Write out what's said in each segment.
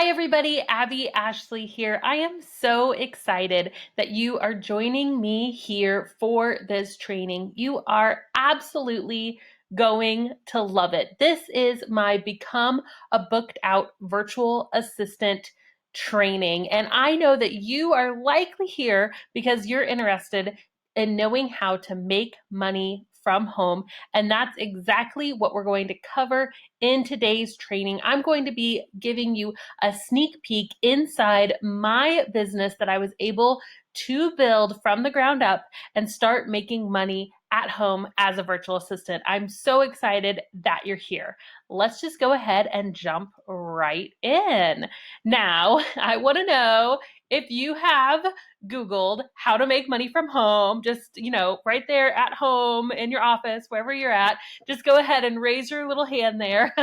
Hi, everybody. Abby Ashley here. I am so excited that you are joining me here for this training. You are absolutely going to love it. This is my Become a Booked Out Virtual Assistant training. And I know that you are likely here because you're interested in knowing how to make money from home. And that's exactly what we're going to cover in today's training. I'm going to be giving you a sneak peek inside my business that I was able to build from the ground up and start making money at home as a virtual assistant. I'm so excited that you're here. Let's just go ahead and jump right in. Now, I want to know if you have Googled how to make money from home, just, right there at home in your office, wherever you're at, just go ahead and raise your little hand there.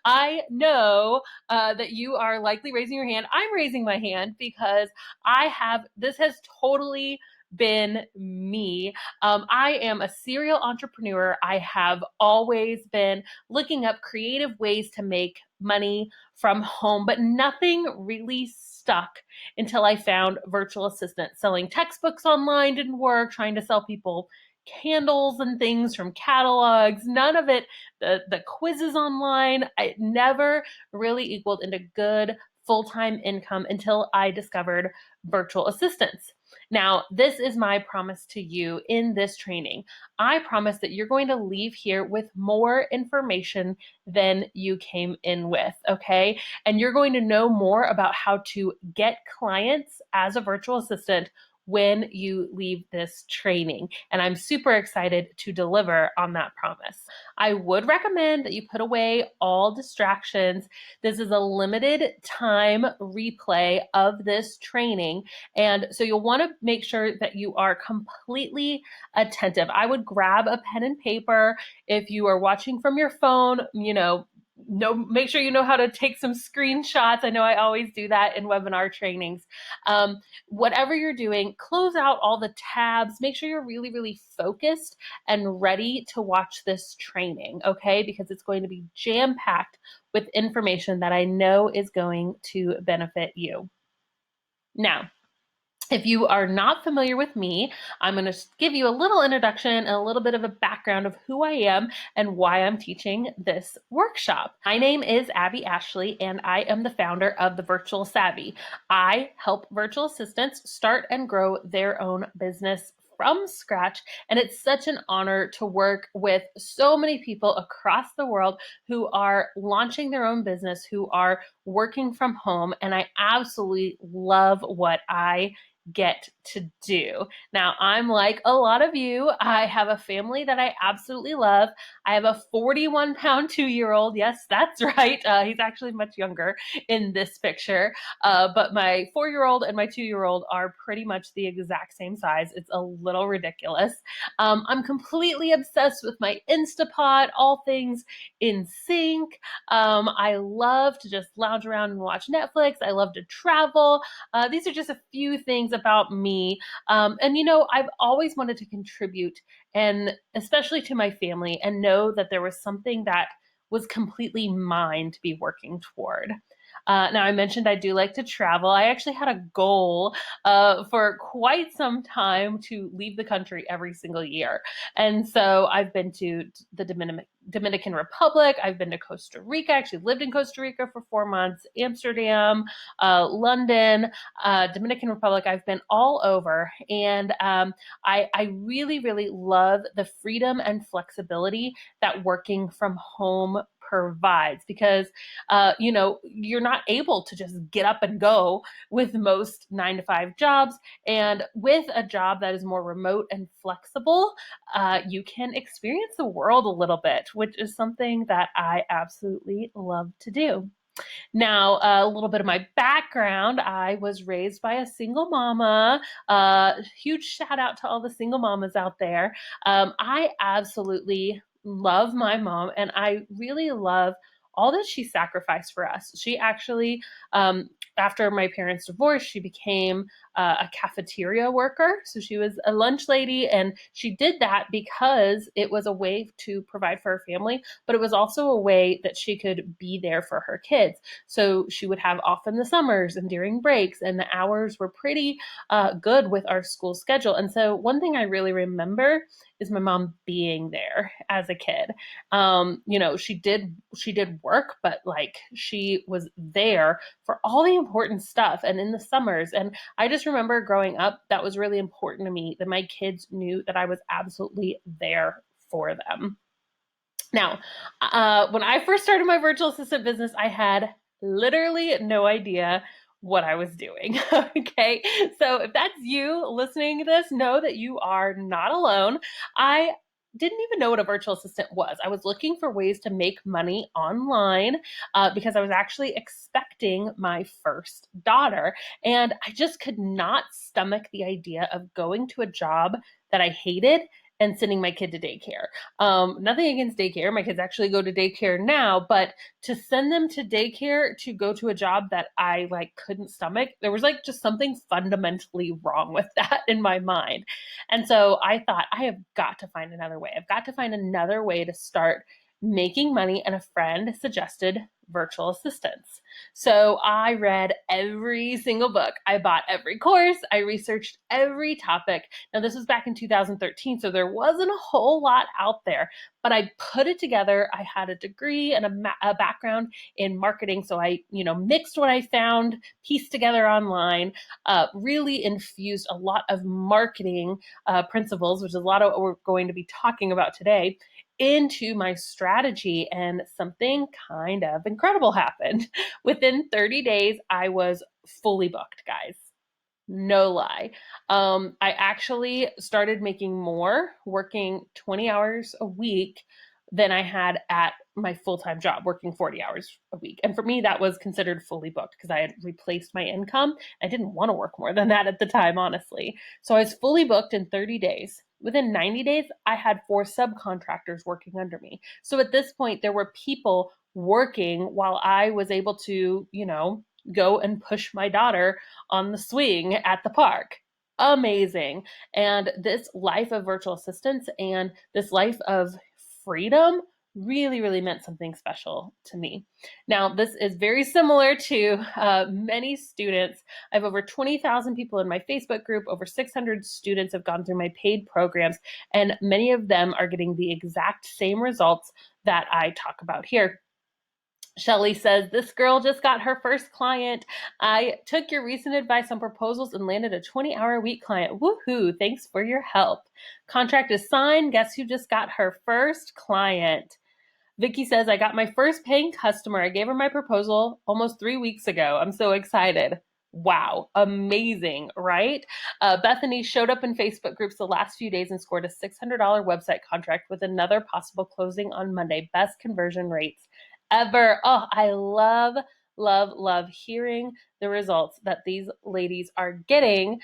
I know that you are likely raising your hand. I'm raising my hand because this has totally been me. I am a serial entrepreneur. I have always been looking up creative ways to make money from home, but nothing really stuck until I found virtual assistant. Selling textbooks online didn't work, trying to sell people candles and things from catalogs, none of it, the quizzes online, it never really equaled into good full-time income until I discovered virtual assistants. Now, this is my promise to you in this training. I promise that you're going to leave here with more information than you came in with, okay? And you're going to know more about how to get clients as a virtual assistant when you leave this training. And I'm super excited to deliver on that promise. I would recommend that you put away all distractions. This is a limited time replay of this training. And so you'll want to make sure that you are completely attentive. I would grab a pen and paper. If you are watching from your phone, make sure you know how to take some screenshots. I know I always do that in webinar trainings. Whatever you're doing, close out all the tabs. Make sure you're really, really focused and ready to watch this training, okay? Because it's going to be jam-packed with information that I know is going to benefit you. Now, if you are not familiar with me, I'm going to give you a little introduction and a little bit of a background of who I am and why I'm teaching this workshop. My name is Abby Ashley, and I am the founder of The Virtual Savvy. I help virtual assistants start and grow their own business from scratch. And it's such an honor to work with so many people across the world who are launching their own business, who are working from home. And I absolutely love what I get to do. Now, I'm like a lot of you. I have a family that I absolutely love. I have a 41-pound 2-year-old. Yes, that's right. He's actually much younger in this picture. But my 4-year-old and my 2-year-old are pretty much the exact same size. It's a little ridiculous. I'm completely obsessed with my Instapot, all things in sync. I love to just lounge around and watch Netflix. I love to travel. These are just a few things about me. I've always wanted to contribute, and especially to my family, and know that there was something that was completely mine to be working toward. Now, I mentioned I do like to travel. I actually had a goal for quite some time to leave the country every single year. And so I've been to the Dominican Republic. I've been to Costa Rica. I actually lived in Costa Rica for 4 months, Amsterdam, London, Dominican Republic. I've been all over. And I really, really love the freedom and flexibility that working from home provides, because you're not able to just get up and go with most 9-to-5 jobs. And with a job that is more remote and flexible, you can experience the world a little bit, which is something that I absolutely love to do. Now, a little bit of my background. I was raised by a single mama. Huge shout out to all the single mamas out there. I absolutely love my mom, and I really love all that she sacrificed for us. She actually, after my parents' divorce, she became a cafeteria worker. So she was a lunch lady, and she did that because it was a way to provide for her family, but it was also a way that she could be there for her kids. So she would have off in the summers and during breaks, and the hours were pretty good with our school schedule. And so one thing I really remember is my mom being there as a kid. She did work, but like she was there for all the important stuff and in the summers. And I just remember growing up, that was really important to me that my kids knew that I was absolutely there for them. Now, when I first started my virtual assistant business, I had literally no idea what I was doing. Okay. So if that's you listening to this, know that you are not alone. I didn't even know what a virtual assistant was. I was looking for ways to make money online because I was actually expecting my first daughter. And I just could not stomach the idea of going to a job that I hated and sending my kid to daycare. Nothing against daycare. My kids actually go to daycare now, but to send them to daycare to go to a job that I like couldn't stomach, there was like just something fundamentally wrong with that in my mind. And so I thought, I have got to find another way. I've got to find another way to start making money. And a friend suggested virtual assistants. So I read every single book. I bought every course. I researched every topic. Now, this was back in 2013, so there wasn't a whole lot out there, but I put it together. I had a degree and a background in marketing, so I, mixed what I found, pieced together online, really infused a lot of marketing principles, which is a lot of what we're going to be talking about today, into my strategy, and something kind of incredible happened. Within 30 days, I was fully booked, guys. No lie. I actually started making more working 20 hours a week than I had at my full-time job, working 40 hours a week. And for me, that was considered fully booked because I had replaced my income. I didn't want to work more than that at the time, honestly. So I was fully booked in 30 days. Within 90 days, I had 4 subcontractors working under me. So at this point, there were people working while I was able to, go and push my daughter on the swing at the park. Amazing. And this life of virtual assistants and this life of freedom really, really meant something special to me. Now, this is very similar to many students. I have over 20,000 people in my Facebook group. Over 600 students have gone through my paid programs, and many of them are getting the exact same results that I talk about here. Shelly says, this girl just got her first client. I took your recent advice on proposals and landed a 20-hour a week client. Woohoo, thanks for your help. Contract is signed. Guess who just got her first client? Vicky says, I got my first paying customer. I gave her my proposal almost 3 weeks ago. I'm so excited. Wow, amazing, right? Bethany showed up in Facebook groups the last few days and scored a $600 website contract with another possible closing on Monday. Best conversion rates ever. Oh, I love, love, love hearing the results that these ladies are getting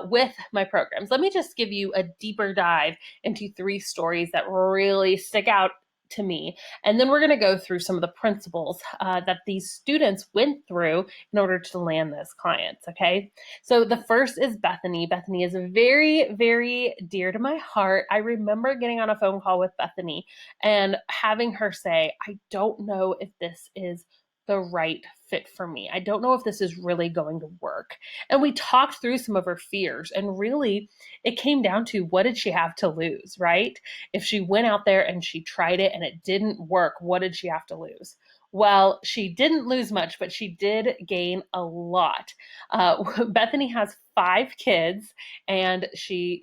with my programs. Let me just give you a deeper dive into 3 stories that really stick out to me. And then we're going to go through some of the principles that these students went through in order to land those clients. Okay. So the first is Bethany. Bethany is very, very dear to my heart. I remember getting on a phone call with Bethany and having her say, I don't know if this is the right fit for me. I don't know if this is really going to work. And we talked through some of her fears, and really it came down to, what did she have to lose, right? If she went out there and she tried it and it didn't work, what did she have to lose? Well, she didn't lose much, but she did gain a lot. Bethany has 5 kids, and she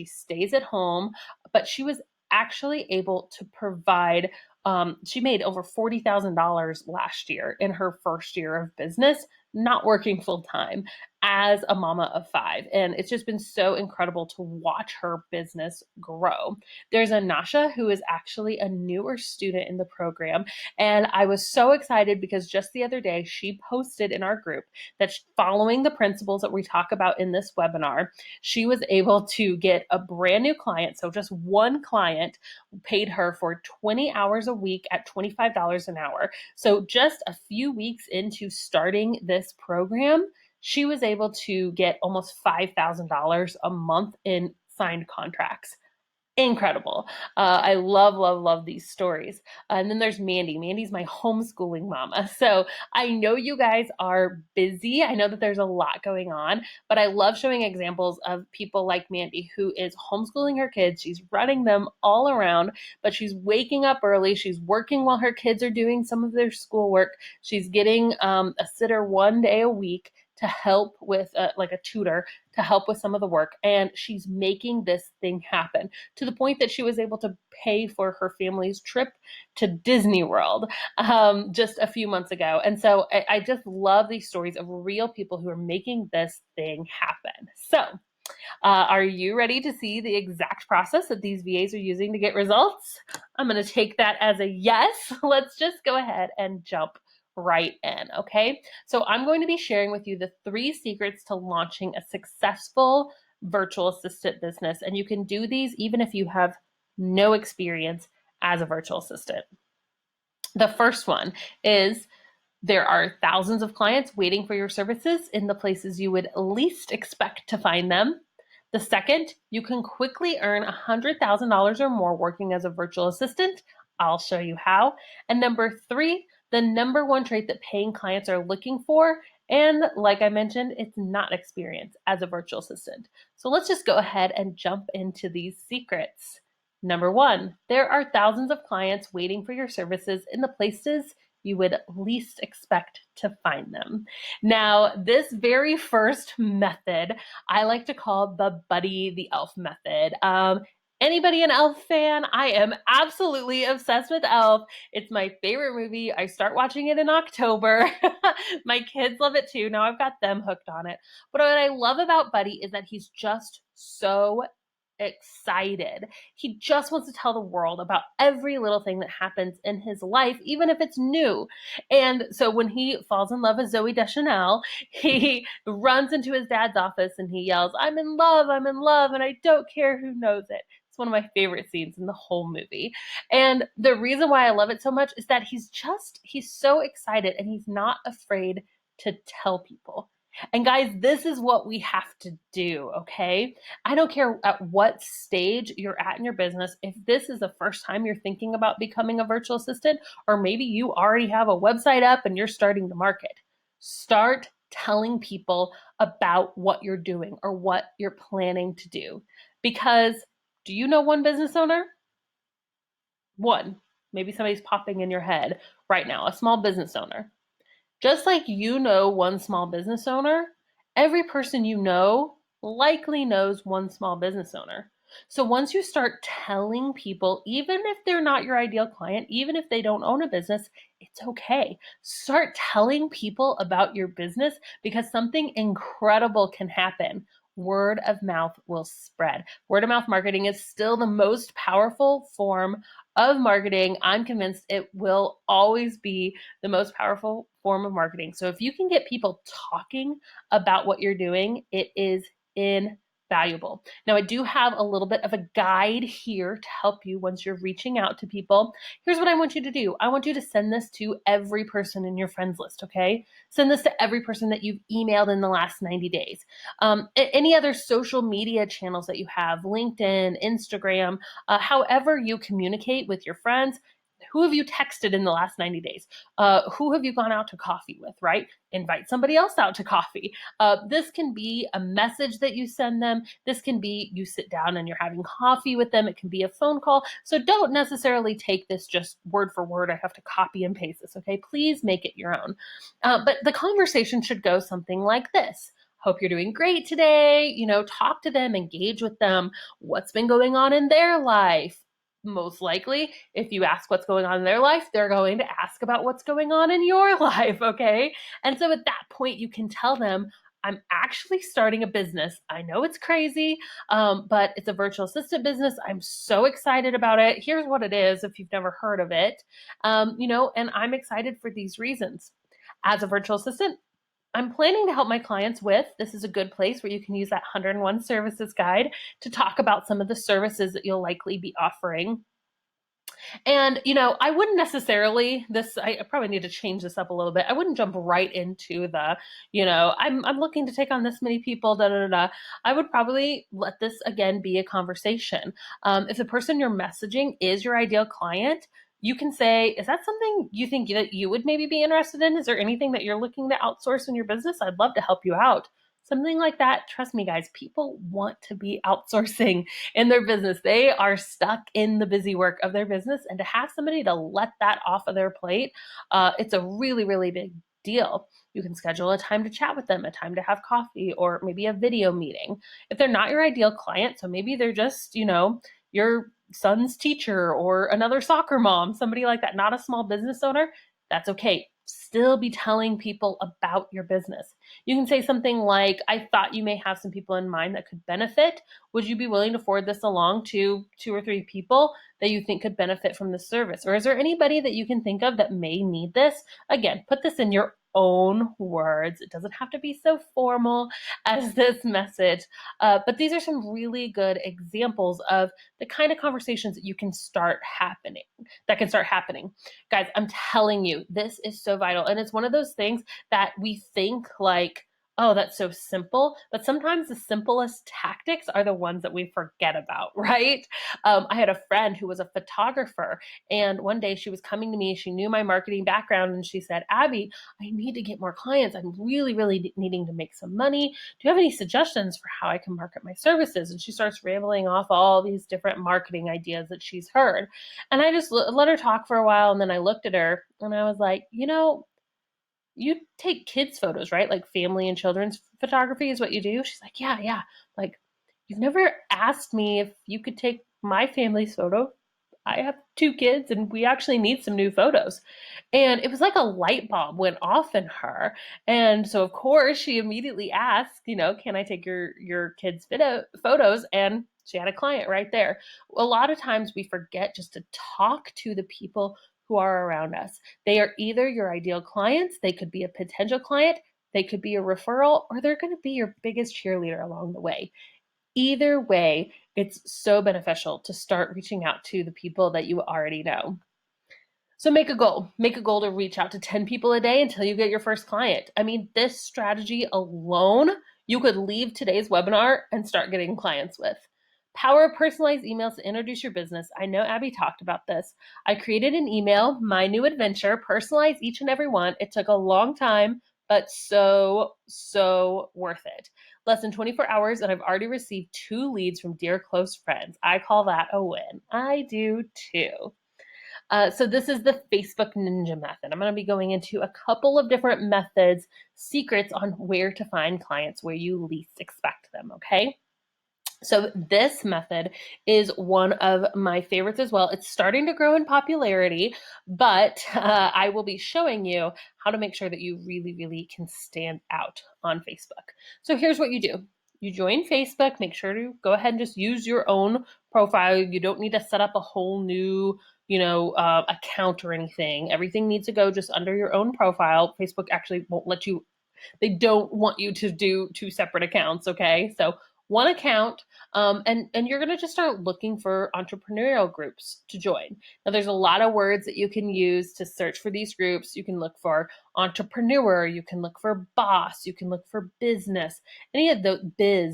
stays at home, but she was actually able to provide. She made over $40,000 last year in her first year of business, not working full time, as a mama of 5. And it's just been so incredible to watch her business grow. There's Anasha, who is actually a newer student in the program. And I was so excited because just the other day, she posted in our group that following the principles that we talk about in this webinar, she was able to get a brand new client. So just one client paid her for 20 hours a week at $25 an hour. So just a few weeks into starting this program, she was able to get almost $5,000 a month in signed contracts. Incredible. I love, love, love these stories. And then there's Mandy. Mandy's my homeschooling mama. So I know you guys are busy. I know that there's a lot going on, but I love showing examples of people like Mandy who is homeschooling her kids. She's running them all around, but she's waking up early. She's working while her kids are doing some of their schoolwork. She's getting a sitter one day a week to help with like a tutor to help with some of the work. And she's making this thing happen to the point that she was able to pay for her family's trip to Disney World just a few months ago. And so I just love these stories of real people who are making this thing happen. So are you ready to see the exact process that these VAs are using to get results? I'm going to take that as a yes. Let's just go ahead and jump right in, okay? So I'm going to be sharing with you the 3 secrets to launching a successful virtual assistant business. And you can do these even if you have no experience as a virtual assistant. The first one is there are thousands of clients waiting for your services in the places you would least expect to find them. The second, you can quickly earn $100,000 or more working as a virtual assistant. I'll show you how. And number 3, the number 1 trait that paying clients are looking for, and like I mentioned, it's not experience as a virtual assistant. So let's just go ahead and jump into these secrets. Number 1, there are thousands of clients waiting for your services in the places you would least expect to find them. Now, this very first method, I like to call the Buddy the Elf method. Anybody an Elf fan? I am absolutely obsessed with Elf. It's my favorite movie. I start watching it in October. My kids love it too. Now I've got them hooked on it. But what I love about Buddy is that he's just so excited. He just wants to tell the world about every little thing that happens in his life, even if it's new. And so when he falls in love with Zooey Deschanel, he runs into his dad's office and he yells, I'm in love, and I don't care who knows it. It's one of my favorite scenes in the whole movie. And the reason why I love it so much is that he's so excited and he's not afraid to tell people. And guys, this is what we have to do, okay? I don't care at what stage you're at in your business. If this is the first time you're thinking about becoming a virtual assistant, or maybe you already have a website up and you're starting to market, start telling people about what you're doing or what you're planning to do. Because do you know one business owner? One. Maybe somebody's popping in your head right now, a small business owner. Just like you know one small business owner, every person you know likely knows one small business owner. So once you start telling people, even if they're not your ideal client, even if they don't own a business, it's okay. Start telling people about your business because something incredible can happen. Word of mouth will spread. Word of mouth marketing is still the most powerful form of marketing. I'm convinced it will always be the most powerful form of marketing. So if you can get people talking about what you're doing, it is invaluable. Now, I do have a little bit of a guide here to help you once you're reaching out to people. Here's what I want you to do. I want you to send this to every person in your friends list, okay? Send this to every person that you've emailed in the last 90 days. Any other social media channels that you have, LinkedIn, Instagram, however you communicate with your friends. Who have you texted in the last 90 days? Who have you gone out to coffee with, right? Invite somebody else out to coffee. This can be a message that you send them. This can be you sit down and you're having coffee with them. It can be a phone call. So don't necessarily take this just word for word. I have to copy and paste this, okay? Please make it your own. But the conversation should go something like this. Hope you're doing great today. Talk to them, engage with them. What's been going on in their life? Most likely, if you ask what's going on in their life, they're going to ask about what's going on in your life, okay? And so at that point, you can tell them, I'm actually starting a business. I know it's crazy, but it's a virtual assistant business. I'm so excited about it. Here's what it is if you've never heard of it, and I'm excited for these reasons. As a virtual assistant, I'm planning to help my clients with, this is a good place where you can use that 101 services guide to talk about some of the services that you'll likely be offering. And, I wouldn't necessarily I probably need to change this up a little bit. I wouldn't jump right into I'm looking to take on this many people, da da da. Da. I would probably let this again be a conversation. If the person you're messaging is your ideal client, you can say, is that something you think that you would maybe be interested in? Is there anything that you're looking to outsource in your business? I'd love to help you out. Something like that. Trust me, guys, people want to be outsourcing in their business. They are stuck in the busy work of their business. And to have somebody to let that off of their plate, it's a really, really big deal. You can schedule a time to chat with them, a time to have coffee, or maybe a video meeting. If they're not your ideal client, so maybe they're just, your son's teacher or another soccer mom, somebody like that, not a small business owner, that's okay. Still be telling people about your business. You can say something like, I thought you may have some people in mind that could benefit. Would you be willing to forward this along to 2 or 3 people that you think could benefit from this service? Or is there anybody that you can think of that may need this? Again, put this in your own words. It doesn't have to be so formal as this message, but these are some really good examples of the kind of conversations that can start happening. Guys, I'm telling you, this is so vital. And it's one of those things that we think like, oh, that's so simple. But sometimes the simplest tactics are the ones that we forget about, right? I had a friend who was a photographer, and one day she was coming to me. She knew my marketing background, and she said, Abby, I need to get more clients. I'm really, really needing to make some money. Do you have any suggestions for how I can market my services? And she starts rambling off all these different marketing ideas that she's heard. And I just let her talk for a while, and then I looked at her and I was like, you take kids photos, right? Like family and children's photography is what you do. She's like, yeah, yeah. Like, you've never asked me if you could take my family's photo. I have 2 kids and we actually need some new photos. And it was like a light bulb went off in her. And so of course she immediately asked, can I take your kids' photos? And she had a client right there. A lot of times we forget just to talk to the people who are around us. They are either your ideal clients, they could be a potential client, they could be a referral, or they're going to be your biggest cheerleader along the way. Either way, it's so beneficial to start reaching out to the people that you already know. So make a goal. Make a goal to reach out to 10 people a day until you get your first client. I mean, this strategy alone, you could leave today's webinar and start getting clients with. Power of personalized emails to introduce your business. I know Abby talked about this. I created an email, my new adventure, personalize each and every one. It took a long time, but so worth it. Less than 24 hours, and I've already received 2 leads from dear close friends. I call that a win. I do too. So this is the Facebook Ninja method. I'm going to be going into a couple of different methods, secrets on where to find clients where you least expect them, okay? So this method is one of my favorites as well. It's starting to grow in popularity, but I will be showing you how to make sure that you really, really can stand out on Facebook. So here's what you do. You join Facebook, make sure to go ahead and just use your own profile. You don't need to set up a whole new account or anything. Everything needs to go just under your own profile. Facebook actually won't let you, they don't want you to do 2 separate accounts, okay? So one account, and you're going to just start looking for entrepreneurial groups to join. Now, there's a lot of words that you can use to search for these groups. You can look for entrepreneur, you can look for boss, you can look for business, any of the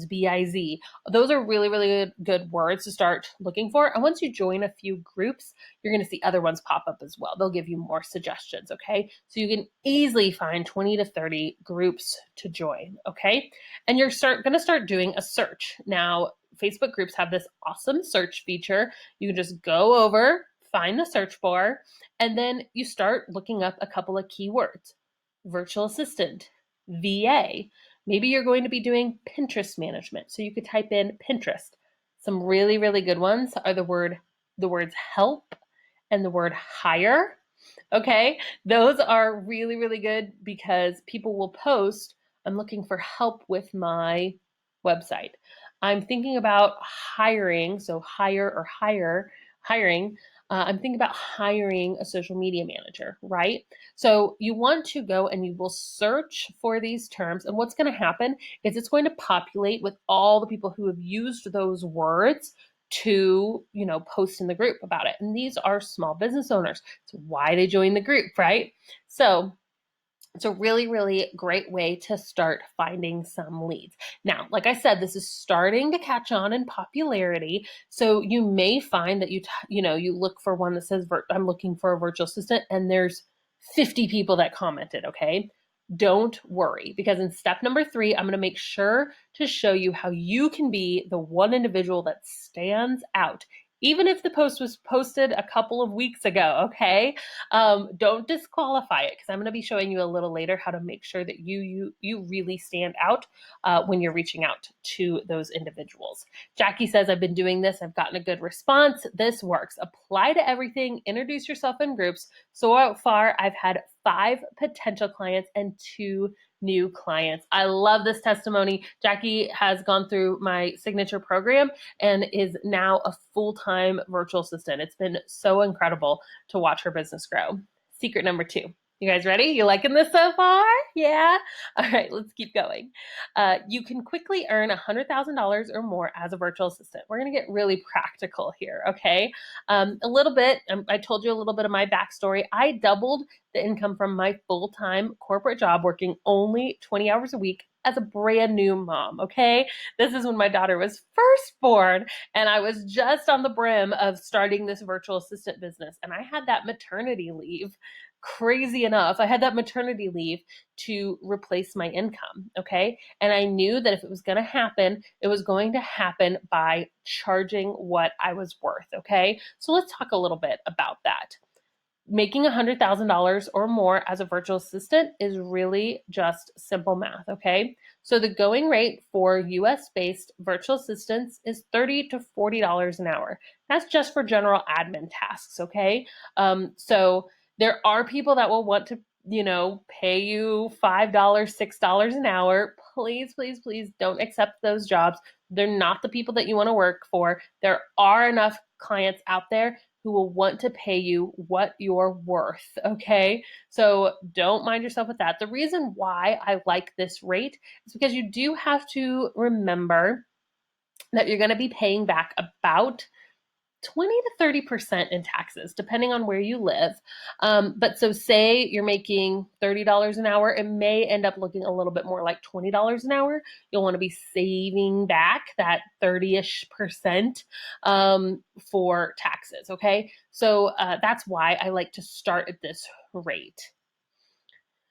B-I-Z. Those are really, really good words to start looking for. And once you join a few groups, you're going to see other ones pop up as well. They'll give you more suggestions, okay? So you can easily find 20 to 30 groups to join, okay? And you're going to start doing a search. Now, Facebook groups have this awesome search feature. You can just go over, find the search bar, and then you start looking up a couple of keywords. Virtual assistant, VA. Maybe you're going to be doing Pinterest management. So you could type in Pinterest. Some really, really good ones are the words help and the word hire. Okay, those are really, really good because people will post, I'm looking for help with my website. I'm thinking about hiring, so hiring. I'm thinking about hiring a social media manager, right? So you want to go and you will search for these terms, and what's going to happen is it's going to populate with all the people who have used those words to, post in the group about it. And these are small business owners. It's why they join the group, right? So it's a really, really great way to start finding some leads. Now, like I said, this is starting to catch on in popularity. So you may find that you look for one that says, I'm looking for a virtual assistant, and there's 50 people that commented, okay? Don't worry, because in step number 3, I'm going to make sure to show you how you can be the one individual that stands out, even if the post was posted a couple of weeks ago, okay? Don't disqualify it, because I'm going to be showing you a little later how to make sure that you really stand out when you're reaching out to those individuals. Jackie says, I've been doing this. I've gotten a good response. This works. Apply to everything. Introduce yourself in groups. So far, I've had 5 potential clients and 2 new clients. I love this testimony. Jackie has gone through my signature program and is now a full-time virtual assistant. It's been so incredible to watch her business grow. Secret number 2. You guys ready? You liking this so far? Yeah? All right, let's keep going. You can quickly earn $100,000 or more as a virtual assistant. We're going to get really practical here, okay? A little bit, I told you a little bit of my backstory. I doubled the income from my full-time corporate job, working only 20 hours a week as a brand new mom, okay? This is when my daughter was first born, and I was just on the brim of starting this virtual assistant business, and I had that maternity leave. Crazy enough, I had that maternity leave to replace my income, okay? And I knew that if it was going to happen, it was going to happen by charging what I was worth, okay? So let's talk a little bit about that. Making $100,000 or more as a virtual assistant is really just simple math, okay? So the going rate for US-based virtual assistants is $30 to $40 an hour. That's just for general admin tasks, okay? So there are people that will want to, pay you $5, $6 an hour. Please, please, please don't accept those jobs. They're not the people that you want to work for. There are enough clients out there who will want to pay you what you're worth, okay? So don't mind yourself with that. The reason why I like this rate is because you do have to remember that you're going to be paying back about 20 to 30% in taxes, depending on where you live. But so say you're making $30 an hour, it may end up looking a little bit more like $20 an hour. You'll want to be saving back that 30-ish percent for taxes, okay? So that's why I like to start at this rate.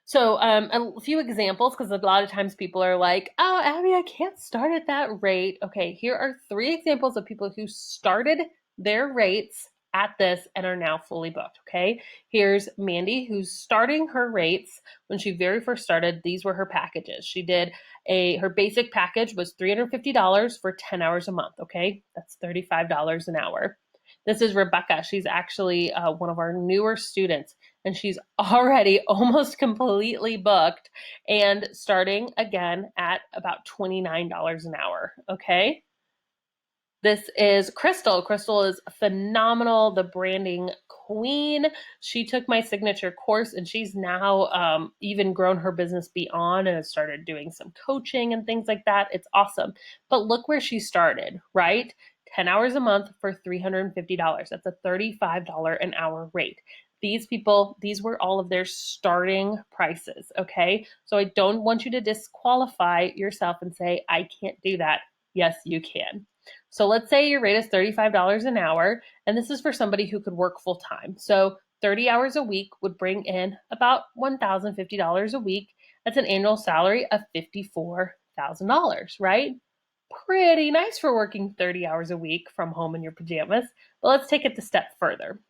So a few examples, because a lot of times people are like, oh, Abby, I can't start at that rate. Okay, here are 3 examples of people who started their rates at this and are now fully booked, okay? Here's Mandy, who's starting her rates when she very first started. These were her packages. She did her basic package was $350 for 10 hours a month, okay? That's $35 an hour. This is Rebecca. She's actually one of our newer students, and she's already almost completely booked and starting again at about $29 an hour, okay? This is Crystal. Crystal is phenomenal, the branding queen. She took my signature course, and she's now even grown her business beyond and has started doing some coaching and things like that. It's awesome. But look where she started, right? 10 hours a month for $350. That's a $35 an hour rate. These people, these were all of their starting prices, okay? So I don't want you to disqualify yourself and say, I can't do that. Yes, you can. So let's say your rate is $35 an hour, and this is for somebody who could work full time. So 30 hours a week would bring in about $1,050 a week. That's an annual salary of $54,000, right? Pretty nice for working 30 hours a week from home in your pajamas. But let's take it a step further.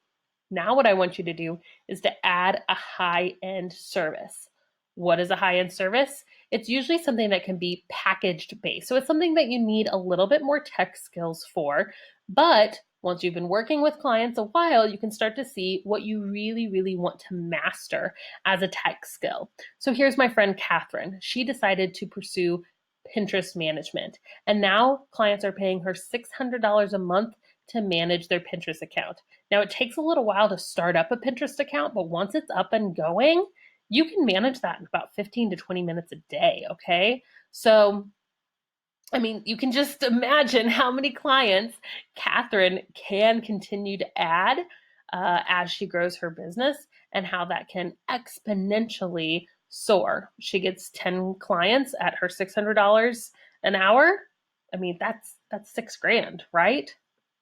Now what I want you to do is to add a high-end service. What is a high-end service? It's usually something that can be packaged based. So it's something that you need a little bit more tech skills for, but once you've been working with clients a while, you can start to see what you really, really want to master as a tech skill. So here's my friend Catherine. She decided to pursue Pinterest management, and now clients are paying her $600 a month to manage their Pinterest account. Now, it takes a little while to start up a Pinterest account, but once it's up and going, you can manage that in about 15 to 20 minutes a day, okay? So I mean, you can just imagine how many clients Catherine can continue to add as she grows her business and how that can exponentially soar. She gets 10 clients at her $600 an hour. I mean, that's 6 grand, right?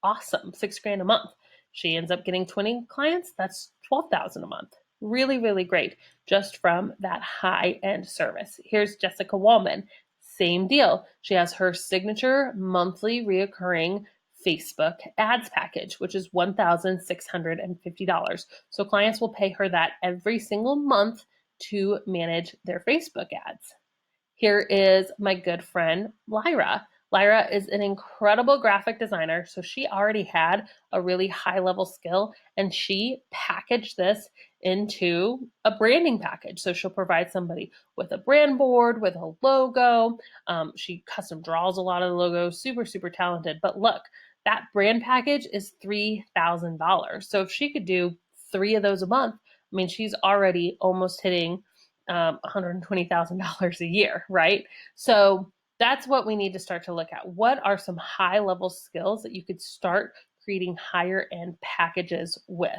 Awesome. 6 grand a month. She ends up getting 20 clients. That's 12,000 a month. Really, really great just from that high end service. Here's Jessica Wallman. Same deal. She has her signature monthly reoccurring Facebook ads package, which is $1,650. So clients will pay her that every single month to manage their Facebook ads. Here is my good friend, Lyra. Lyra is an incredible graphic designer, so she already had a really high level skill and she packaged this into a branding package. So she'll provide somebody with a brand board, with a logo. She custom draws a lot of the logos, super, super talented. But look, that brand package is $3,000. So if she could do 3 of those a month, I mean, she's already almost hitting $120,000 a year, right? So that's what we need to start to look at. What are some high level skills that you could start creating higher end packages with?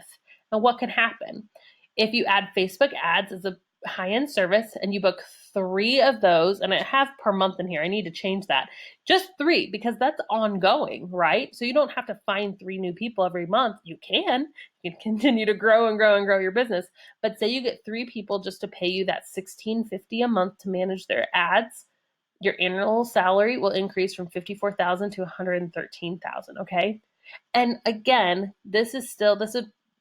And what can happen? If you add Facebook ads as a high end service and you book 3 of those, and I have per month in here, I need to change that. Just 3 because that's ongoing, right? So you don't have to find 3 new people every month. You can continue to grow and grow and grow your business. But say you get 3 people just to pay you that $1,650 a month to manage their ads, your annual salary will increase from $54,000 to $113,000. Okay. And again,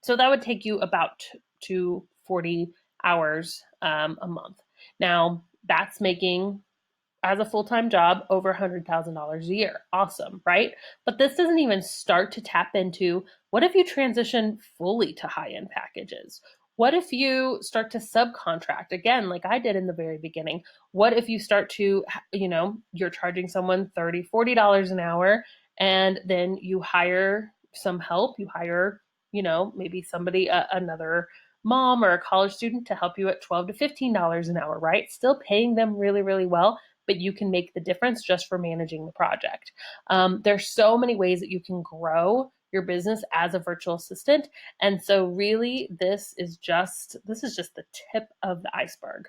so that would take you about to 40 hours a month. Now, that's making, as a full-time job, over $100,000 a year. Awesome, right? But this doesn't even start to tap into, what if you transition fully to high-end packages? What if you start to subcontract again, like I did in the very beginning? What if you start to, you're charging someone $30, $40 an hour, and then you hire some help, you hire, maybe somebody, another mom or a college student to help you at $12 to $15 an hour, right? Still paying them really, really well, but you can make the difference just for managing the project. There's so many ways that you can grow your business as a virtual assistant. And so really this is just the tip of the iceberg.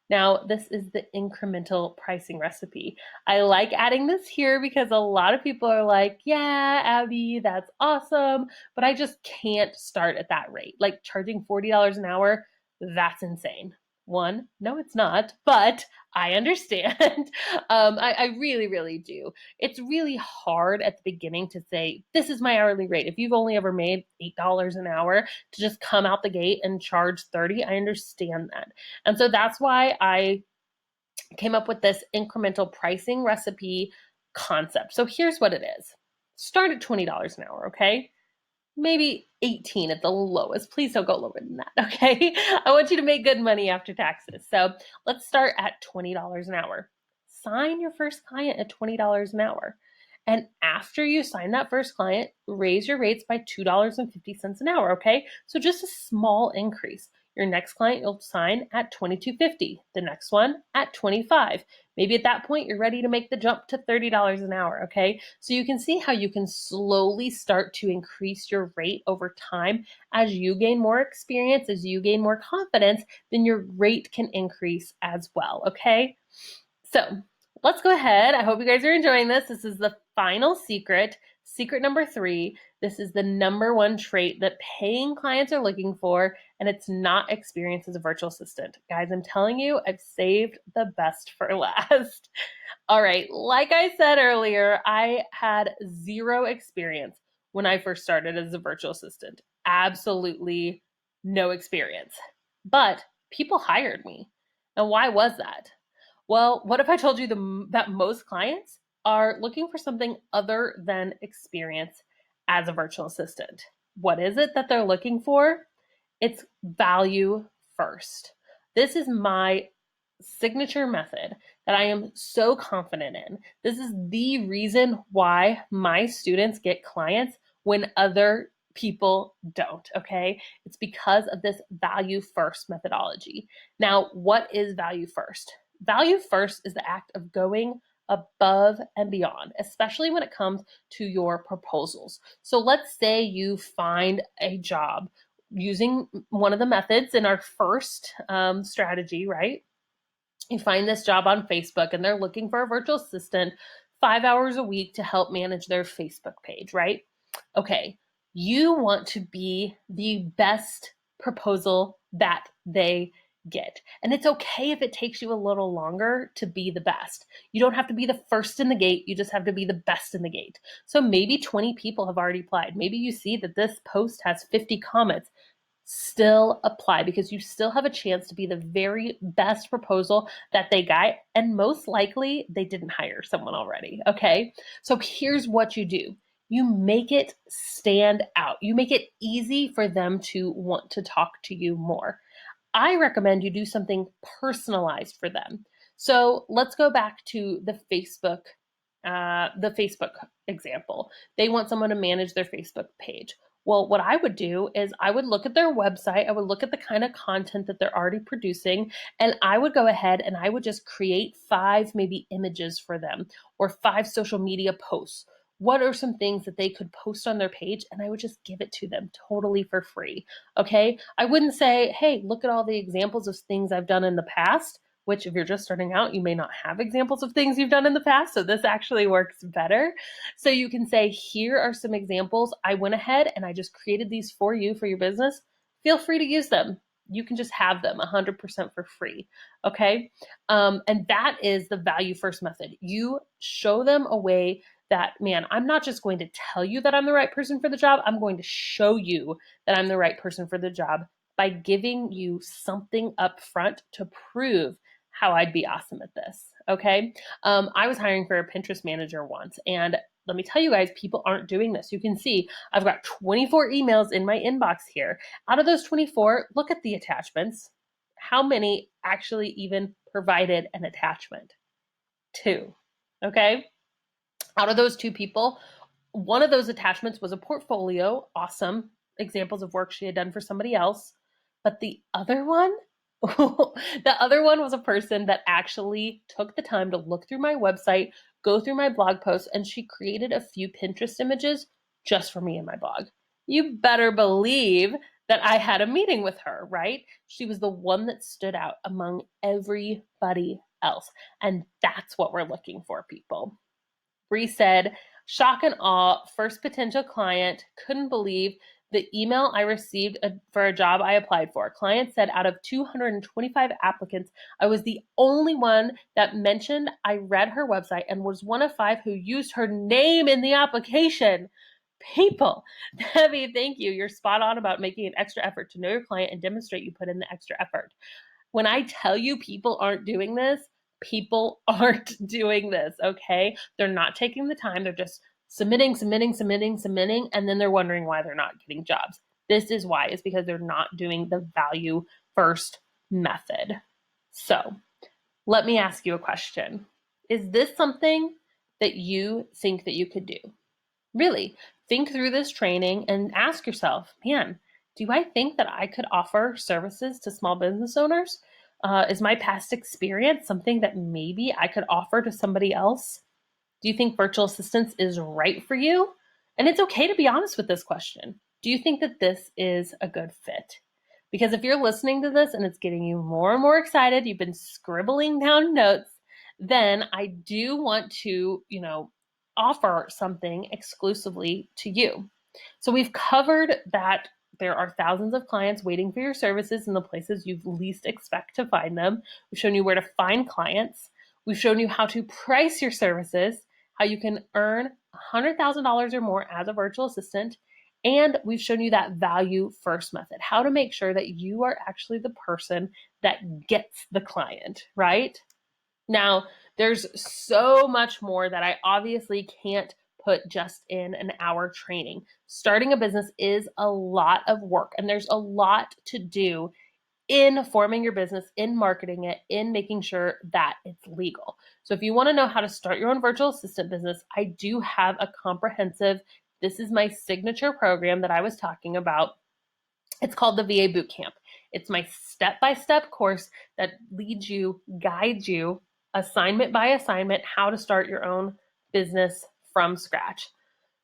Now, this is the incremental pricing recipe. I like adding this here because a lot of people are like, yeah, Abby, that's awesome, but I just can't start at that rate. Like charging $40 an hour, that's insane. One, no, it's not, but I understand. I really, really do. It's really hard at the beginning to say, this is my hourly rate. If you've only ever made $8 an hour, to just come out the gate and charge 30, I understand that. And so that's why I came up with this incremental pricing recipe concept. So here's what it is. Start at $20 an hour, okay? Maybe 18 at the lowest. Please don't go lower than that, okay? I want you to make good money after taxes. So let's start at $20 an hour. Sign your first client at $20 an hour. And after you sign that first client, raise your rates by $2.50 an hour, okay? So just a small increase. Your next client you'll sign at $22.50, the next one at $25. Maybe at that point you're ready to make the jump to $30 an hour, okay? So you can see how you can slowly start to increase your rate over time. As you gain more experience, as you gain more confidence, then your rate can increase as well, okay? So let's go ahead. I hope you guys are enjoying this. This is the final secret. Secret number 3. This is the number 1 trait that paying clients are looking for, and it's not experience as a virtual assistant. Guys, I'm telling you, I've saved the best for last. All right, like I said earlier, I had 0 experience when I first started as a virtual assistant. Absolutely no experience. But people hired me. And why was that? Well, what if I told you that most clients are looking for something other than experience as a virtual assistant? What is it that they're looking for? It's value first. This is my signature method that I am so confident in. This is the reason why my students get clients when other people don't, okay? It's because of this value first methodology. Now, what is value first? Value first is the act of going above and beyond, especially when it comes to your proposals. So let's say you find a job using one of the methods in our first strategy, right? You find this job on Facebook and they're looking for a virtual assistant 5 hours a week to help manage their Facebook page, right? Okay, you want to be the best proposal that they get. And it's okay if it takes you a little longer to be the best. You don't have to be the first in the gate, you just have to be the best in the gate. So maybe 20 people have already applied. Maybe you see that this post has 50 comments. Still apply because you still have a chance to be the very best proposal that they got. And most likely they didn't hire someone already. Okay. So here's what you do. You make it stand out. You make it easy for them to want to talk to you more. I recommend you do something personalized for them. So let's go back to the Facebook example. They want someone to manage their Facebook page. Well, what I would do is I would look at their website, I would look at the kind of content that they're already producing, and I would go ahead and I would just create 5 maybe images for them or 5 social media posts. What are some things that they could post on their page? And I would just give it to them totally for free. Okay. I wouldn't say, hey, look at all the examples of things I've done in the past, which if you're just starting out, you may not have examples of things you've done in the past. So this actually works better. So you can say, here are some examples. I went ahead and I just created these for you for your business. Feel free to use them. You can just have them 100% for free. Okay. And that is the value first method. You show them a way that, man, I'm not just going to tell you that I'm the right person for the job. I'm going to show you that I'm the right person for the job by giving you something up front to prove how I'd be awesome at this. Okay. I was hiring for a Pinterest manager once, and let me tell you guys, people aren't doing this. You can see I've got 24 emails in my inbox here. Out of those 24, look at the attachments. How many actually even provided an attachment? 2. Okay. Out of those 2 people, one of those attachments was a portfolio, awesome examples of work she had done for somebody else. But the other one, the other one was a person that actually took the time to look through my website, go through my blog posts, and she created a few Pinterest images just for me and my blog. You better believe that I had a meeting with her, right? She was the one that stood out among everybody else. And that's what we're looking for, people. Bree said, shock and awe, first potential client, couldn't believe the email I received for a job I applied for. Client said out of 225 applicants, I was the only one that mentioned I read her website and was one of 5 who used her name in the application. People, Debbie, thank you. You're spot on about making an extra effort to know your client and demonstrate you put in the extra effort. When I tell you people aren't doing this, people aren't doing this, okay? They're not taking the time. They're just submitting, and then they're wondering why they're not getting jobs. This is why, is because they're not doing the value first method. So let me ask you a question. Is this something that you think that you could do? Really, think through this training and ask yourself, man, do I think that I could offer services to small business owners? Is my past experience something that maybe I could offer to somebody else? Do you think virtual assistance is right for you? And it's okay to be honest with this question. Do you think that this is a good fit? Because if you're listening to this and it's getting you more and more excited, you've been scribbling down notes, then I do want to, offer something exclusively to you. So we've covered that there are thousands of clients waiting for your services in the places you least expect to find them. We've shown you where to find clients. We've shown you how to price your services, how you can earn $100,000 or more as a virtual assistant. And we've shown you that value first method, how to make sure that you are actually the person that gets the client, right? Now, there's so much more that I obviously can't put just in an hour training. Starting a business is a lot of work, and there's a lot to do in forming your business, in marketing it, in making sure that it's legal. So if you want to know how to start your own virtual assistant business, I do have a comprehensive, this is my signature program that I was talking about. It's called the VA Bootcamp. It's my step-by-step course that leads you, guides you assignment by assignment, how to start your own business from scratch.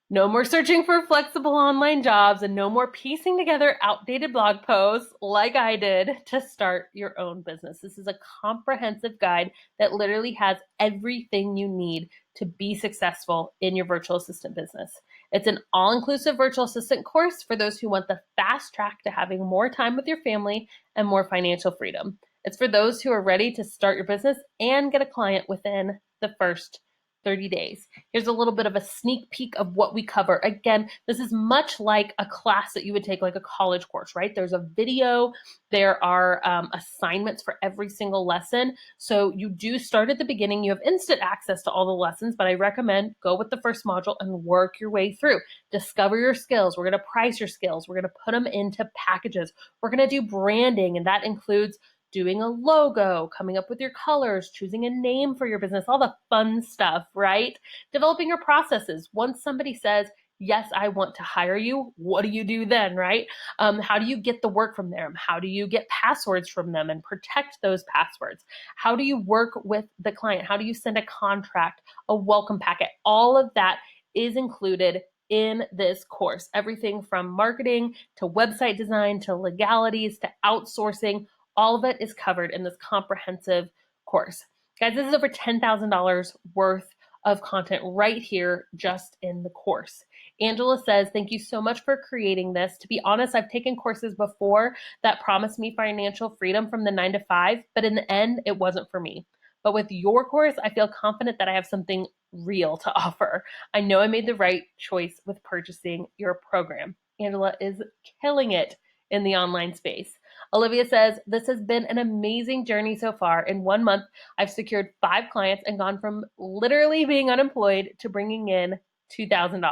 No more searching for flexible online jobs and no more piecing together outdated blog posts like I did to start your own business. This is a comprehensive guide that literally has everything you need to be successful in your virtual assistant business. It's an all-inclusive virtual assistant course for those who want the fast track to having more time with your family and more financial freedom. It's for those who are ready to start your business and get a client within the first 30 days. Here's a little bit of a sneak peek of what we cover. Again, this is much like a class that you would take, like a college course, right? There's a video, there are assignments for every single lesson. So you do start at the beginning. You have instant access to all the lessons, but I recommend go with the first module and work your way through. Discover your skills. We're going to price your skills. We're going to put them into packages. We're going to do branding, and that includes doing a logo, coming up with your colors, choosing a name for your business, all the fun stuff, right? Developing your processes. Once somebody says, yes, I want to hire you, what do you do then, right? How do you get the work from them? How do you get passwords from them and protect those passwords? How do you work with the client? How do you send a contract, a welcome packet? All of that is included in this course. Everything from marketing to website design to legalities to outsourcing, all of it is covered in this comprehensive course. Guys, this is over $10,000 worth of content right here just in the course. Angela says, thank you so much for creating this. To be honest, I've taken courses before that promised me financial freedom from the 9 to 5, but in the end, it wasn't for me. But with your course, I feel confident that I have something real to offer. I know I made the right choice with purchasing your program. Angela is killing it in the online space. Olivia says, this has been an amazing journey so far. In 1 month, I've secured 5 clients and gone from literally being unemployed to bringing in $2,000.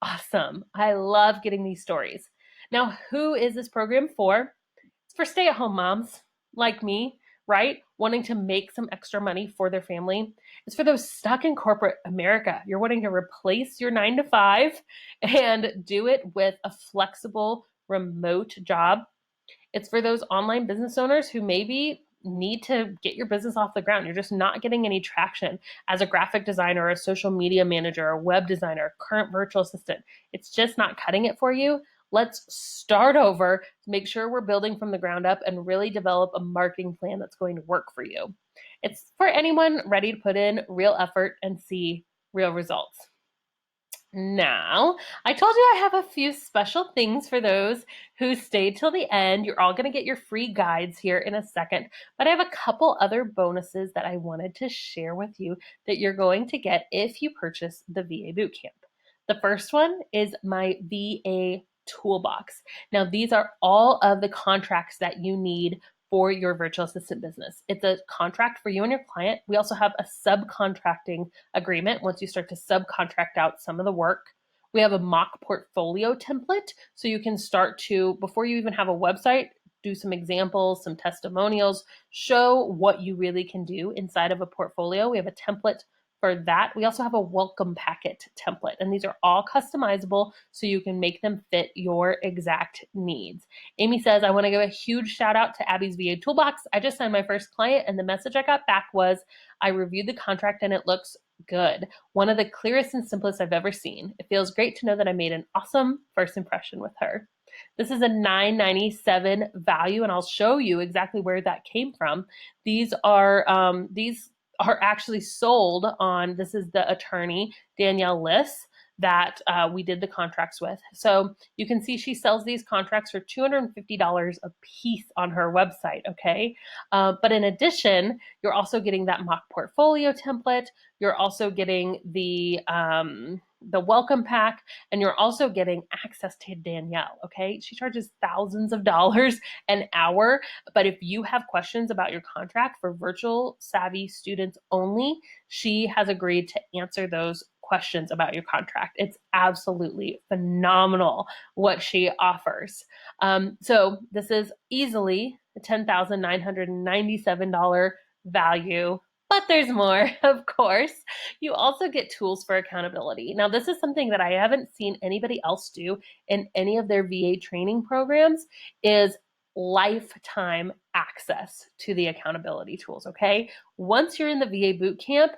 Awesome. I love getting these stories. Now, who is this program for? It's for stay-at-home moms like me, right? Wanting to make some extra money for their family. It's for those stuck in corporate America. You're wanting to replace your 9 to 5 and do it with a flexible remote job. It's for those online business owners who maybe need to get your business off the ground. You're just not getting any traction as a graphic designer, a social media manager, a web designer, current virtual assistant. It's just not cutting it for you. Let's start over, make sure we're building from the ground up and really develop a marketing plan that's going to work for you. It's for anyone ready to put in real effort and see real results. Now, I told you I have a few special things for those who stayed till the end. You're all going to get your free guides here in a second, but I have a couple other bonuses that I wanted to share with you that you're going to get if you purchase the VA Bootcamp. The first one is my VA Toolbox. Now, these are all of the contracts that you need for your virtual assistant business. It's a contract for you and your client. We also have a subcontracting agreement once you start to subcontract out some of the work. We have a mock portfolio template, so you can start to, before you even have a website, do some examples, some testimonials, show what you really can do inside of a portfolio. We have a template for that. We also have a welcome packet template, and these are all customizable so you can make them fit your exact needs. Amy says, I want to give a huge shout out to Abby's VA Toolbox. I just signed my first client, and the message I got back was, I reviewed the contract and it looks good. One of the clearest and simplest I've ever seen. It feels great to know that I made an awesome first impression with her. This is a $9.97 value, and I'll show you exactly where that came from. These are actually sold on, this is the attorney, Danielle Liss, that we did the contracts with. So you can see she sells these contracts for $250 a piece on her website, okay? But in addition, you're also getting that mock portfolio template. You're also getting the welcome pack, and you're also getting access to Danielle, okay? She charges thousands of dollars an hour, but if you have questions about your contract for virtual savvy students only, she has agreed to answer those questions about your contract. It's absolutely phenomenal what she offers. So this is easily a $10,997 value. But there's more, of course. You also get tools for accountability. Now, this is something that I haven't seen anybody else do in any of their VA training programs, is lifetime access to the accountability tools, okay? Once you're in the VA bootcamp,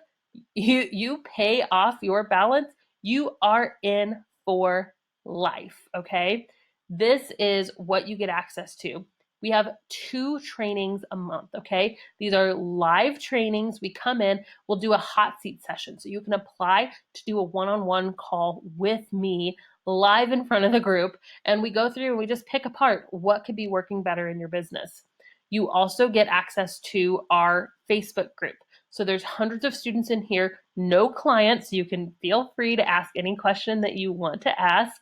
you pay off your balance, you are in for life, okay? This is what you get access to. We have 2 trainings a month, okay? These are live trainings. We come in, we'll do a hot seat session. So you can apply to do a one-on-one call with me live in front of the group, and we go through and we just pick apart what could be working better in your business. You also get access to our Facebook group. So there's hundreds of students in here, no clients. You can feel free to ask any question that you want to ask.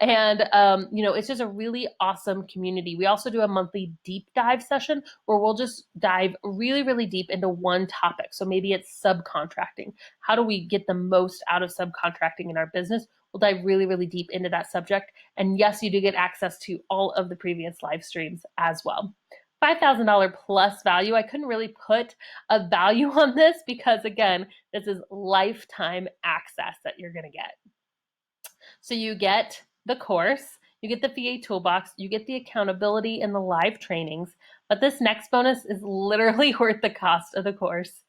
And, it's just a really awesome community. We also do a monthly deep dive session where we'll just dive really, really deep into one topic. So maybe it's subcontracting. How do we get the most out of subcontracting in our business? We'll dive really, really deep into that subject. And yes, you do get access to all of the previous live streams as well. $5,000 plus value. I couldn't really put a value on this because, again, this is lifetime access that you're going to get. So you get the course, you get the VA toolbox, you get the accountability and the live trainings, but this next bonus is literally worth the cost of the course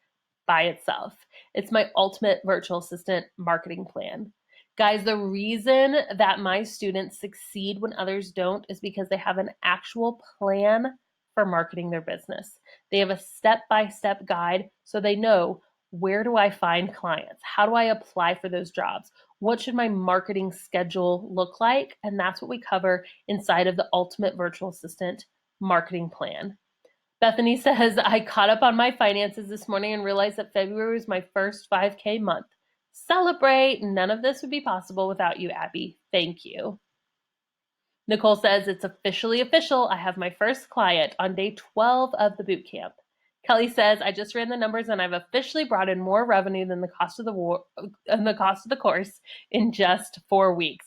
by itself. It's my ultimate virtual assistant marketing plan. Guys, the reason that my students succeed when others don't is because they have an actual plan for marketing their business. They have a step-by-step guide so they know, where do I find clients? How do I apply for those jobs? What should my marketing schedule look like? And that's what we cover inside of the Ultimate Virtual Assistant Marketing Plan. Bethany says, I caught up on my finances this morning and realized that February was my first 5K month. Celebrate. None of this would be possible without you, Abby. Thank you. Nicole says, it's officially official. I have my first client on day 12 of the boot camp. Kelly says, I just ran the numbers and I've officially brought in more revenue than the cost of the course in just 4 weeks.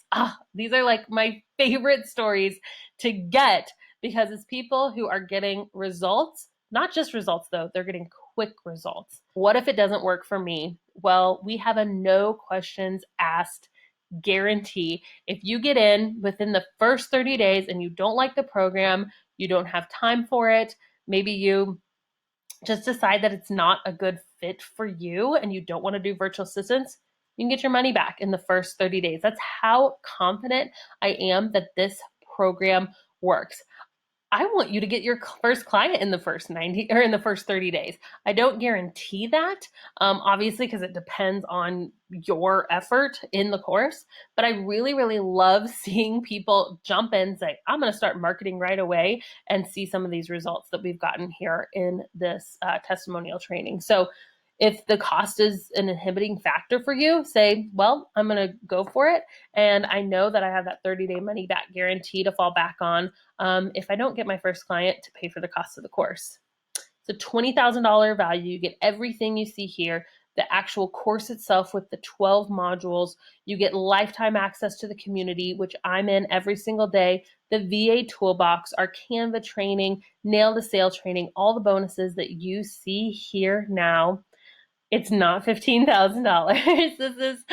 These are like my favorite stories to get because it's people who are getting results, not just results though, they're getting quick results. What if it doesn't work for me? Well, we have a no questions asked guarantee. If you get in within the first 30 days and you don't like the program, you don't have time for it, maybe you just decide that it's not a good fit for you and you don't want to do virtual assistants, you can get your money back in the first 30 days. That's how confident I am that this program works. I want you to get your first client in the first 90 or in the first 30 days. I don't guarantee that, obviously, because it depends on your effort in the course. But I really, really love seeing people jump in and say, I'm going to start marketing right away and see some of these results that we've gotten here in this testimonial training. So if the cost is an inhibiting factor for you, say, well, I'm going to go for it. And I know that I have that 30-day money back guarantee to fall back on if I don't get my first client to pay for the cost of the course. It's a $20,000 value. You get everything you see here, the actual course itself with the 12 modules. You get lifetime access to the community, which I'm in every single day, the VA toolbox, our Canva training, nail the sale training, all the bonuses that you see here now. It's not $15,000. This is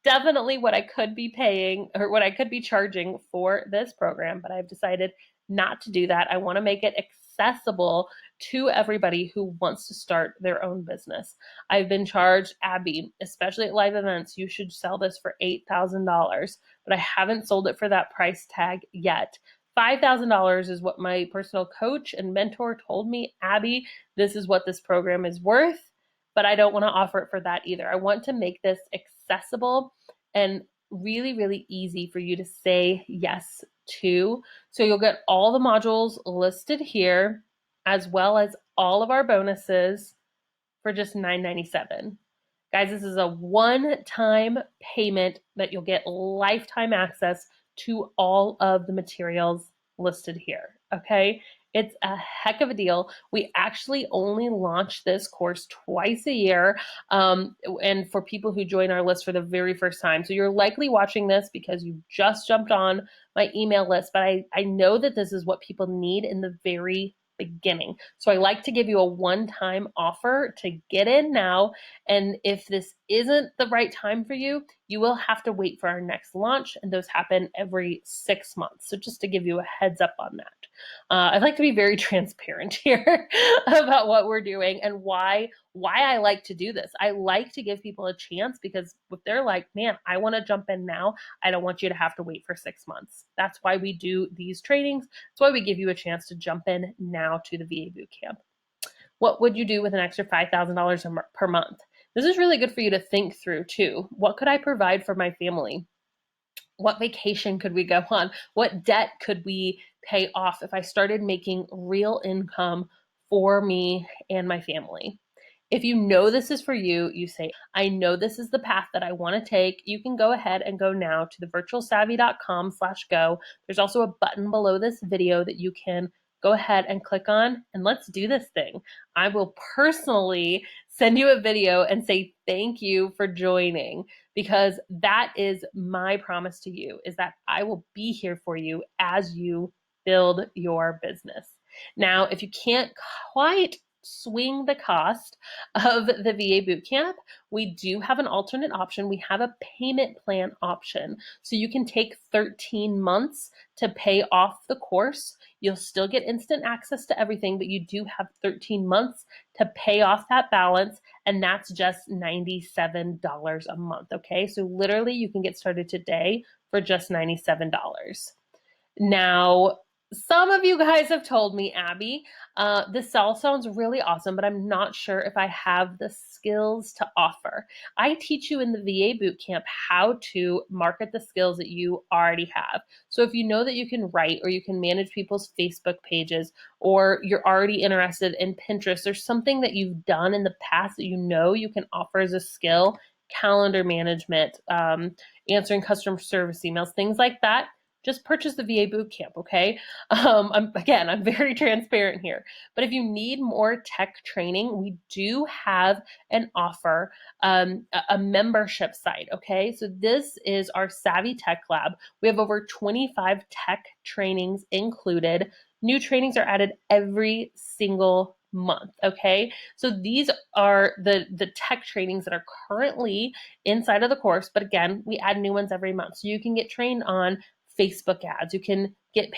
definitely what I could be paying or what I could be charging for this program, but I've decided not to do that. I want to make it accessible to everybody who wants to start their own business. I've been charged, Abby, especially at live events, you should sell this for $8,000, but I haven't sold it for that price tag yet. $5,000 is what my personal coach and mentor told me, Abby, this is what this program is worth. But I don't want to offer it for that either. I want to make this accessible and really, really easy for you to say yes to. So you'll get all the modules listed here, as well as all of our bonuses for just $9.97. Guys, this is a one-time payment that you'll get lifetime access to all of the materials listed here, okay? It's a heck of a deal. We actually only launch this course twice a year, and for people who join our list for the very first time. So you're likely watching this because you just jumped on my email list, but I know that this is what people need in the very beginning. So I like to give you a one-time offer to get in now. And if this isn't the right time for you, you will have to wait for our next launch. And those happen every 6 months. So just to give you a heads up on that. I'd like to be very transparent here about what we're doing and why I like to do this. I like to give people a chance because if they're like, man, I want to jump in now, I don't want you to have to wait for 6 months. That's why we do these trainings. That's why we give you a chance to jump in now to the VA Bootcamp. What would you do with an extra $5,000 per month? This is really good for you to think through too. What could I provide for my family? What vacation could we go on? What debt could we pay off if I started making real income for me and my family? If you know this is for you, you say, I know this is the path that I want to take. You can go ahead and go now to thevirtualsavvy.com/go. There's also a button below this video that you can go ahead and click on, and let's do this thing. I will personally send you a video and say thank you for joining, because that is my promise to you, is that I will be here for you as you build your business. Now, if you can't quite swing the cost of the VA Bootcamp, we do have an alternate option. We have a payment plan option. So you can take 13 months to pay off the course. You'll still get instant access to everything, but you do have 13 months to pay off that balance, and that's just $97 a month, okay? So literally you can get started today for just $97. Now, some of you guys have told me, Abby, this all sounds really awesome, but I'm not sure if I have the skills to offer. I teach you in the VA Bootcamp how to market the skills that you already have. So if you know that you can write, or you can manage people's Facebook pages, or you're already interested in Pinterest, or something that you've done in the past that you know you can offer as a skill, calendar management, answering customer service emails, things like that, just purchase the VA Bootcamp, okay? I'm very transparent here. But if you need more tech training, we do have an offer, a membership site, okay? So this is our Savvy Tech Lab. We have over 25 tech trainings included. New trainings are added every single month, okay? So these are the tech trainings that are currently inside of the course, but again, we add new ones every month. So you can get trained on Facebook ads. You can get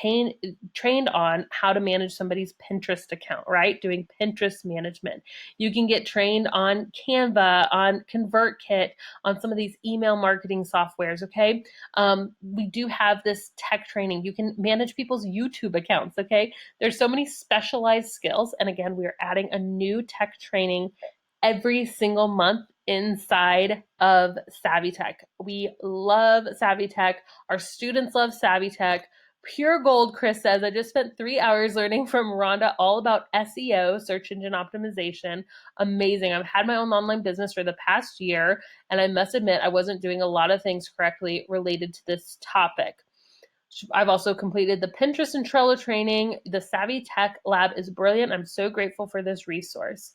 trained on how to manage somebody's Pinterest account, right? Doing Pinterest management. You can get trained on Canva, on ConvertKit, on some of these email marketing softwares, okay? We do have this tech training. You can manage people's YouTube accounts, okay? There's so many specialized skills. And again, we're adding a new tech training every single month inside of Savvy Tech. We love Savvy Tech. Our students love Savvy Tech. Pure gold, Chris says. I just spent 3 hours learning from Rhonda all about SEO, search engine optimization. Amazing. I've had my own online business for the past year, and I must admit I wasn't doing a lot of things correctly related to this topic. I've also completed the Pinterest and Trello training. The Savvy Tech Lab is brilliant. I'm so grateful for this resource.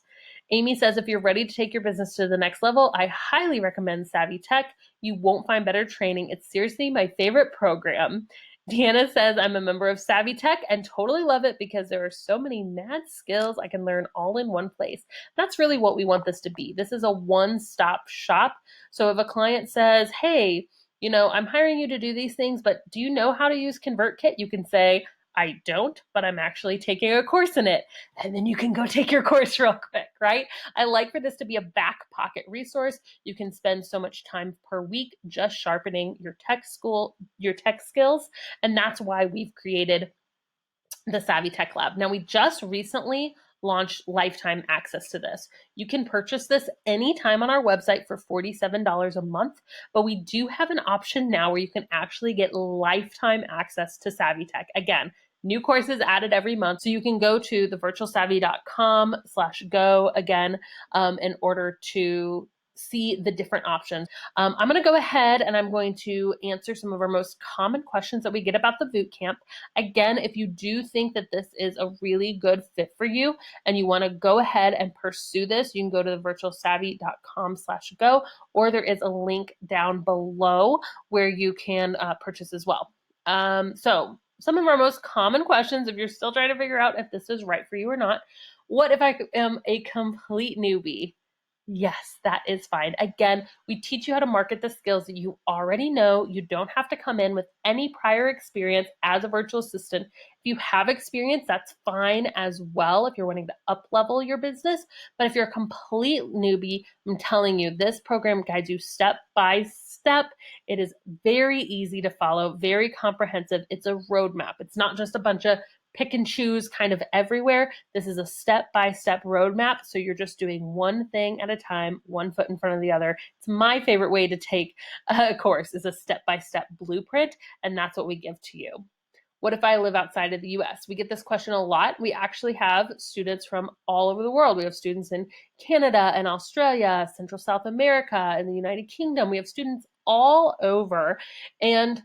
Amy says, if you're ready to take your business to the next level, I highly recommend Savvy Tech. You won't find better training. It's seriously my favorite program. Deanna says, I'm a member of Savvy Tech and totally love it because there are so many mad skills I can learn all in one place. That's really what we want this to be. This is a one-stop shop. So if a client says, hey, I'm hiring you to do these things, but do you know how to use ConvertKit? You can say, I don't, but I'm actually taking a course in it. And then you can go take your course real quick, right? I like for this to be a back pocket resource. You can spend so much time per week just sharpening your tech skills. And that's why we've created the Savvy Tech Lab. Now, we just recently launched lifetime access to this. You can purchase this anytime on our website for $47 a month, but we do have an option now where you can actually get lifetime access to Savvy Tech. Again, new courses added every month. So you can go to thevirtualsavvy.com/go again in order to see the different options. I'm going to go ahead and I'm going to answer some of our most common questions that we get about the boot camp. Again, if you do think that this is a really good fit for you and you want to go ahead and pursue this, you can go to thevirtualsavvy.com/go, or there is a link down below where you can purchase as well. So some of our most common questions, if you're still trying to figure out if this is right for you or not: what if I am a complete newbie? Yes, that is fine. Again, we teach you how to market the skills that you already know. You don't have to come in with any prior experience as a virtual assistant. If you have experience, that's fine as well if you're wanting to up level your business. But if you're a complete newbie, I'm telling you, this program guides you step by step. It is very easy to follow, very comprehensive. It's a roadmap. It's not just a bunch of pick and choose kind of everywhere. This is a step-by-step roadmap. So you're just doing one thing at a time, one foot in front of the other. It's my favorite way to take a course is a step-by-step blueprint. And that's what we give to you. What if I live outside of the US? We get this question a lot. We actually have students from all over the world. We have students in Canada and Australia, Central South America, and the United Kingdom. We have students all over. And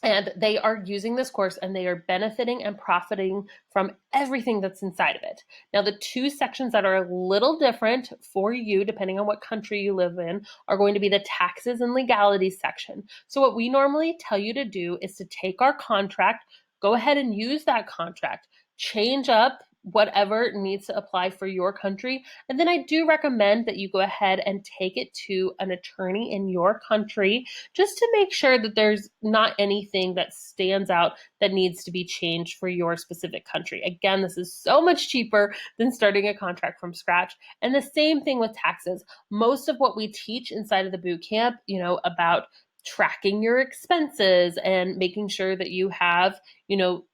they are using this course and they are benefiting and profiting from everything that's inside of it. Now, the two sections that are a little different for you, depending on what country you live in, are going to be the taxes and legalities section. So what we normally tell you to do is to take our contract, go ahead and use that contract, change up whatever needs to apply for your country. And then I do recommend that you go ahead and take it to an attorney in your country just to make sure that there's not anything that stands out that needs to be changed for your specific country. Again, this is so much cheaper than starting a contract from scratch. And the same thing with taxes. Most of what we teach inside of the boot camp, about tracking your expenses and making sure that you have,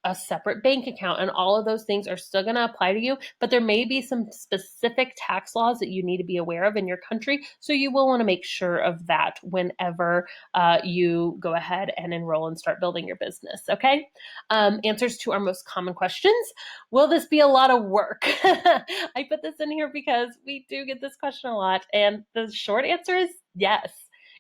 a separate bank account and all of those things are still going to apply to you, but there may be some specific tax laws that you need to be aware of in your country. So you will want to make sure of that whenever you go ahead and enroll and start building your business. Okay. Answers to our most common questions. Will this be a lot of work? I put this in here because we do get this question a lot. And the short answer is yes.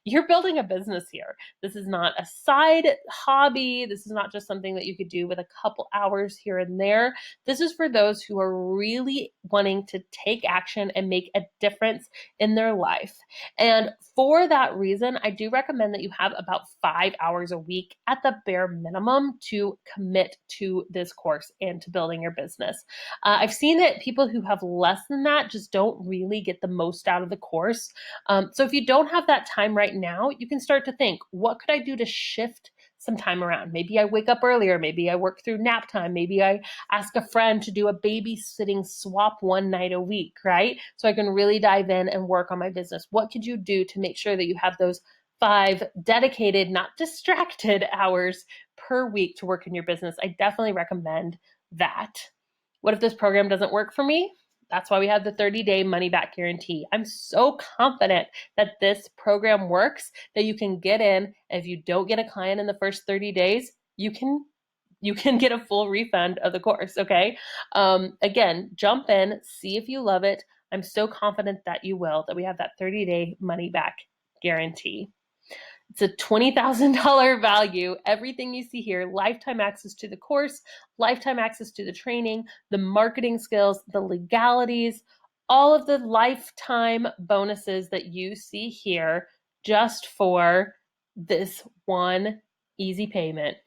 You're building a business here. This is not a side hobby. This is not just something that you could do with a couple hours here and there. This is for those who are really wanting to take action and make a difference in their life. And for that reason, I do recommend that you have about 5 hours a week at the bare minimum to commit to this course and to building your business. I've seen that people who have less than that just don't really get the most out of the course. So if you don't have that time right now, you can start to think, what could I do to shift some time around? Maybe I wake up earlier. Maybe I work through nap time. Maybe I ask a friend to do a babysitting swap one night a week, right? So I can really dive in and work on my business. What could you do to make sure that you have those 5 dedicated, not distracted hours per week to work in your business? I definitely recommend that. What if this program doesn't work for me? That's why we have the 30-day money-back guarantee. I'm so confident that this program works, that you can get in. And if you don't get a client in the first 30 days, you can get a full refund of the course, okay? Again, jump in, see if you love it. I'm so confident that you will, that we have that 30-day money-back guarantee. It's a $20,000 value. Everything you see here, lifetime access to the course, lifetime access to the training, the marketing skills, the legalities, all of the lifetime bonuses that you see here just for this one easy payment.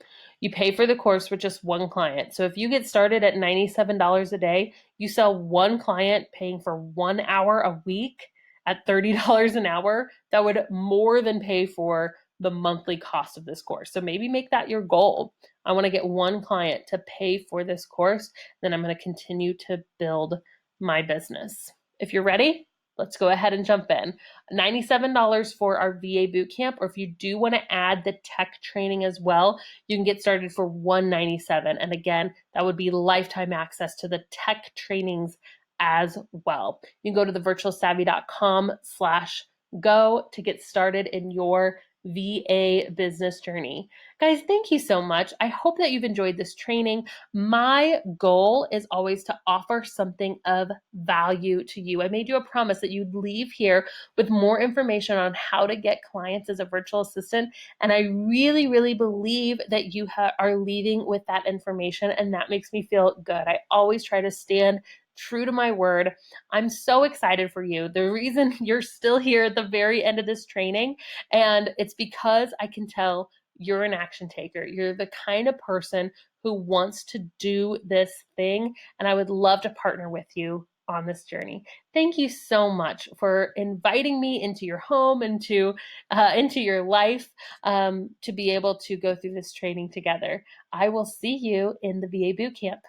You pay for the course with just one client. So if you get started at $97 a day, you sell one client paying for 1 hour a week at $30 an hour, that would more than pay for the monthly cost of this course. So maybe make that your goal. I want to get one client to pay for this course, then I'm going to continue to build my business. If you're ready, let's go ahead and jump in. $97 for our VA bootcamp, or if you do want to add the tech training as well, you can get started for $197. And again, that would be lifetime access to the tech trainings as well. You can go to thevirtualsavvy.com/go to get started in your VA business journey. Guys, thank you so much. I hope that you've enjoyed this training. My goal is always to offer something of value to you. I made you a promise that you'd leave here with more information on how to get clients as a virtual assistant. And I really, really believe that you are leaving with that information, and that makes me feel good. I always try to stand true to my word. I'm so excited for you. The reason you're still here at the very end of this training, and it's because I can tell you're an action taker. You're the kind of person who wants to do this thing, and I would love to partner with you on this journey. Thank you so much for inviting me into your home, into your life, to be able to go through this training together. I will see you in the VA Bootcamp.